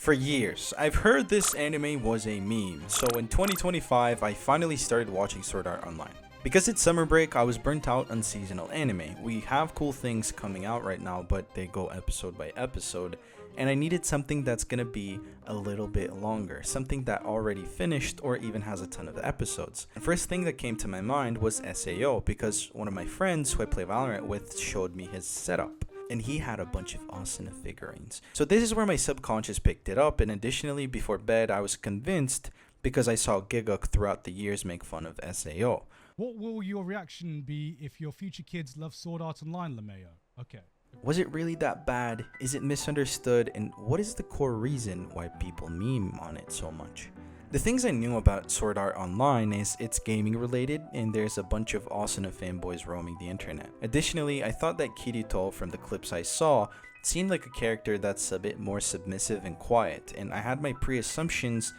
For years, I've heard this anime was a meme, so in 2025, I finally started watching Sword Art Online. Because it's summer break, I was burnt out on seasonal anime. We have cool things coming out right now, but they go episode by episode, and I needed something that's gonna be a little bit longer, something that already finished or even has a ton of episodes. The first thing that came to my mind was SAO, because one of my friends who I play Valorant with showed me his setup, and he had a bunch of Asuna figurines. So this is where my subconscious picked it up, and additionally, before bed, I was convinced because I saw Giguk throughout the years make fun of SAO. What will your reaction be if your future kids love Sword Art Online, LeMayo? Okay. Was it really that bad? Is it misunderstood? And what is the core reason why people meme on it so much? The things I knew about Sword Art Online is it's gaming related and there's a bunch of Asuna fanboys roaming the internet. Additionally, I thought that Kirito from the clips I saw seemed like a character that's a bit more submissive and quiet, and I had my pre-assumptions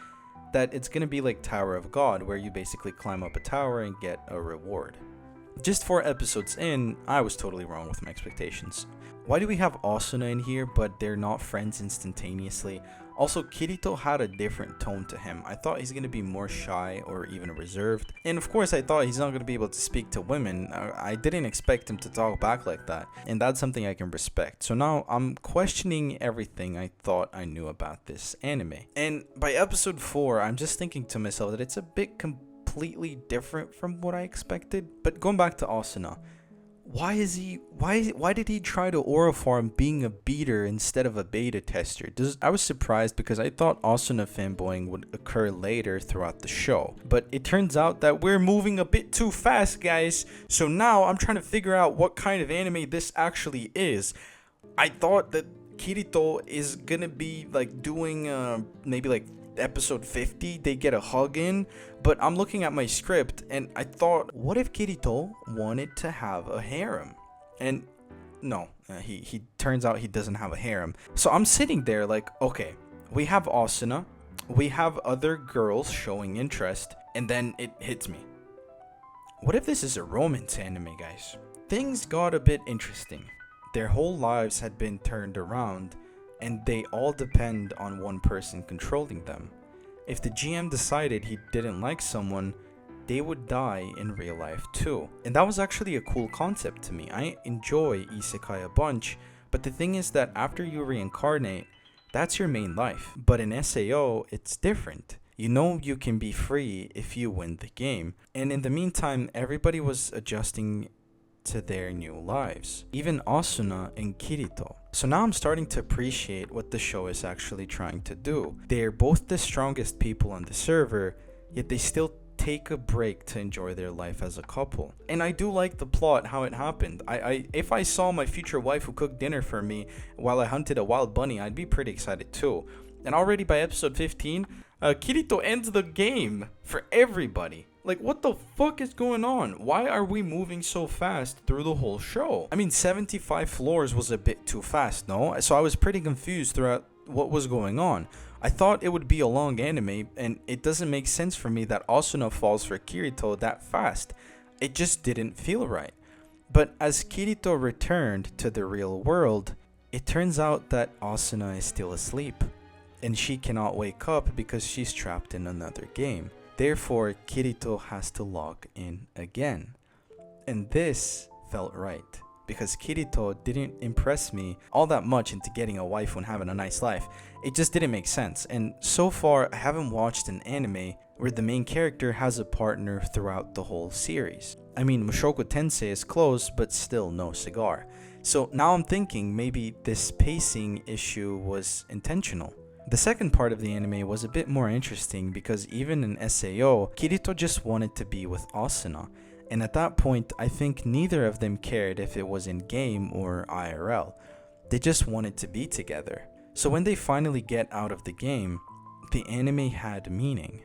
that it's gonna be like Tower of God, where you basically climb up a tower and get a reward. Just 4 episodes in, I was totally wrong with my expectations. Why do we have Asuna in here, but they're not friends instantaneously? Also, Kirito had a different tone to him. I thought he's going to be more shy or even reserved. And of course, I thought he's not going to be able to speak to women. I didn't expect him to talk back like that. And that's something I can respect. So now I'm questioning everything I thought I knew about this anime. And by episode 4, I'm just thinking to myself that it's a bit completely different from what I expected. But going back to Asuna, why did he try to aura farm being a beater instead of a beta tester? I was surprised because I thought Asuna fanboying would occur later throughout the show. But it turns out that we're moving a bit too fast, guys. So now I'm trying to figure out what kind of anime this actually is. I thought that Kirito is gonna be like doing maybe like episode 50 they get a hug in, but I'm looking at my script and I thought, what if Kirito wanted to have a harem? And no, he turns out he doesn't have a harem. So I'm sitting there like, okay, we have Asuna, we have other girls showing interest, and then it hits me. What if this is a romance anime, guys? Things got a bit interesting. Their whole lives had been turned around, and they all depend on one person controlling them. If the GM decided he didn't like someone, they would die in real life too. And that was actually a cool concept to me. I enjoy isekai a bunch, but the thing is that after you reincarnate, that's your main life. But in SAO, it's different. You know you can be free if you win the game. And in the meantime, everybody was adjusting to their new lives, even Asuna and Kirito. So now I'm starting to appreciate what the show is actually trying to do. They're both the strongest people on the server, yet they still take a break to enjoy their life as a couple. And I do like the plot, how it happened. If I saw my future wife who cooked dinner for me while I hunted a wild bunny, I'd be pretty excited too. And already by episode 15, Kirito ends the game for everybody. Like, what the fuck is going on? Why are we moving so fast through the whole show? I mean, 75 floors was a bit too fast, no? So I was pretty confused throughout what was going on. I thought it would be a long anime, and it doesn't make sense for me that Asuna falls for Kirito that fast. It just didn't feel right. But as Kirito returned to the real world, it turns out that Asuna is still asleep, and she cannot wake up because she's trapped in another game. Therefore, Kirito has to log in again. And this felt right, because Kirito didn't impress me all that much into getting a wife and having a nice life. It just didn't make sense. And so far, I haven't watched an anime where the main character has a partner throughout the whole series. I mean, Mushoku Tensei is close, but still no cigar. So now I'm thinking maybe this pacing issue was intentional. The second part of the anime was a bit more interesting because even in SAO, Kirito just wanted to be with Asuna, and at that point I think neither of them cared if it was in game or IRL. They just wanted to be together. So when they finally get out of the game, the anime had meaning.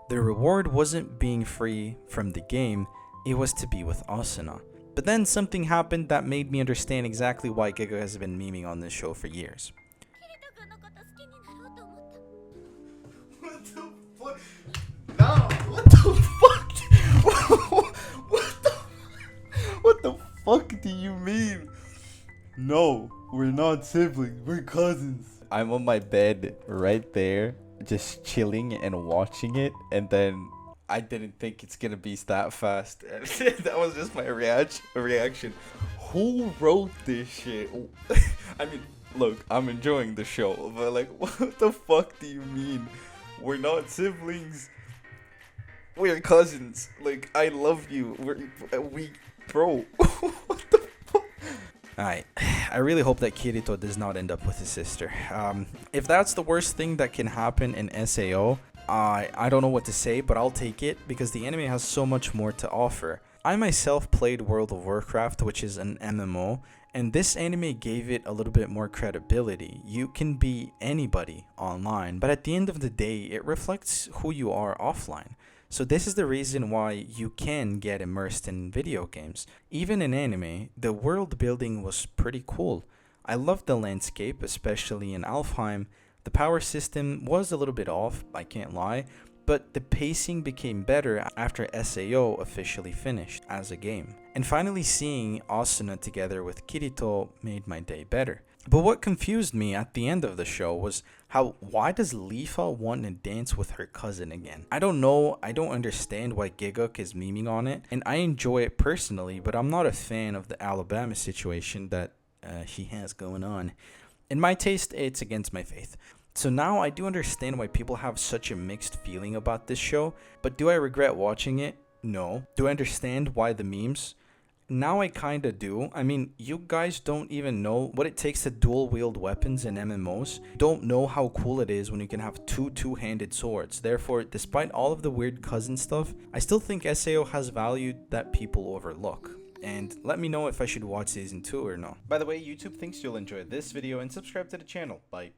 The reward wasn't being free from the game, it was to be with Asuna. But then something happened that made me understand exactly why Giga has been memeing on this show for years. What the fuck do you mean? No, we're not siblings, we're cousins. I'm on my bed right there, just chilling and watching it, and then I didn't think it's gonna be that fast. That was just my reaction. Who wrote this shit? I mean, look, I'm enjoying the show, but like, what the fuck do you mean? We're not siblings. We're cousins. Like, I love you. We, bro. What the fuck? Alright, I really hope that Kirito does not end up with his sister. If that's the worst thing that can happen in SAO, I don't know what to say, but I'll take it because the anime has so much more to offer. I myself played World of Warcraft, which is an MMO, and this anime gave it a little bit more credibility. You can be anybody online, but at the end of the day, it reflects who you are offline. So this is the reason why you can get immersed in video games. Even in anime, the world building was pretty cool. I loved the landscape, especially in Alfheim. The power system was a little bit off, I can't lie, but the pacing became better after SAO officially finished as a game. And finally seeing Asuna together with Kirito made my day better. But what confused me at the end of the show was why does Lifa want to dance with her cousin again? I don't know, I don't understand why Giguk is memeing on it, and I enjoy it personally, but I'm not a fan of the Alabama situation that she has going on. In my taste, it's against my faith. So now I do understand why people have such a mixed feeling about this show, but do I regret watching it? No. Do I understand why the memes? Now I kinda do. I mean, you guys don't even know what it takes to dual wield weapons in MMOs. Don't know how cool it is when you can have two-handed swords. Therefore, despite all of the weird cousin stuff, I still think SAO has value that people overlook. And let me know if I should watch season 2 or not. By the way, YouTube thinks you'll enjoy this video and subscribe to the channel. Bye.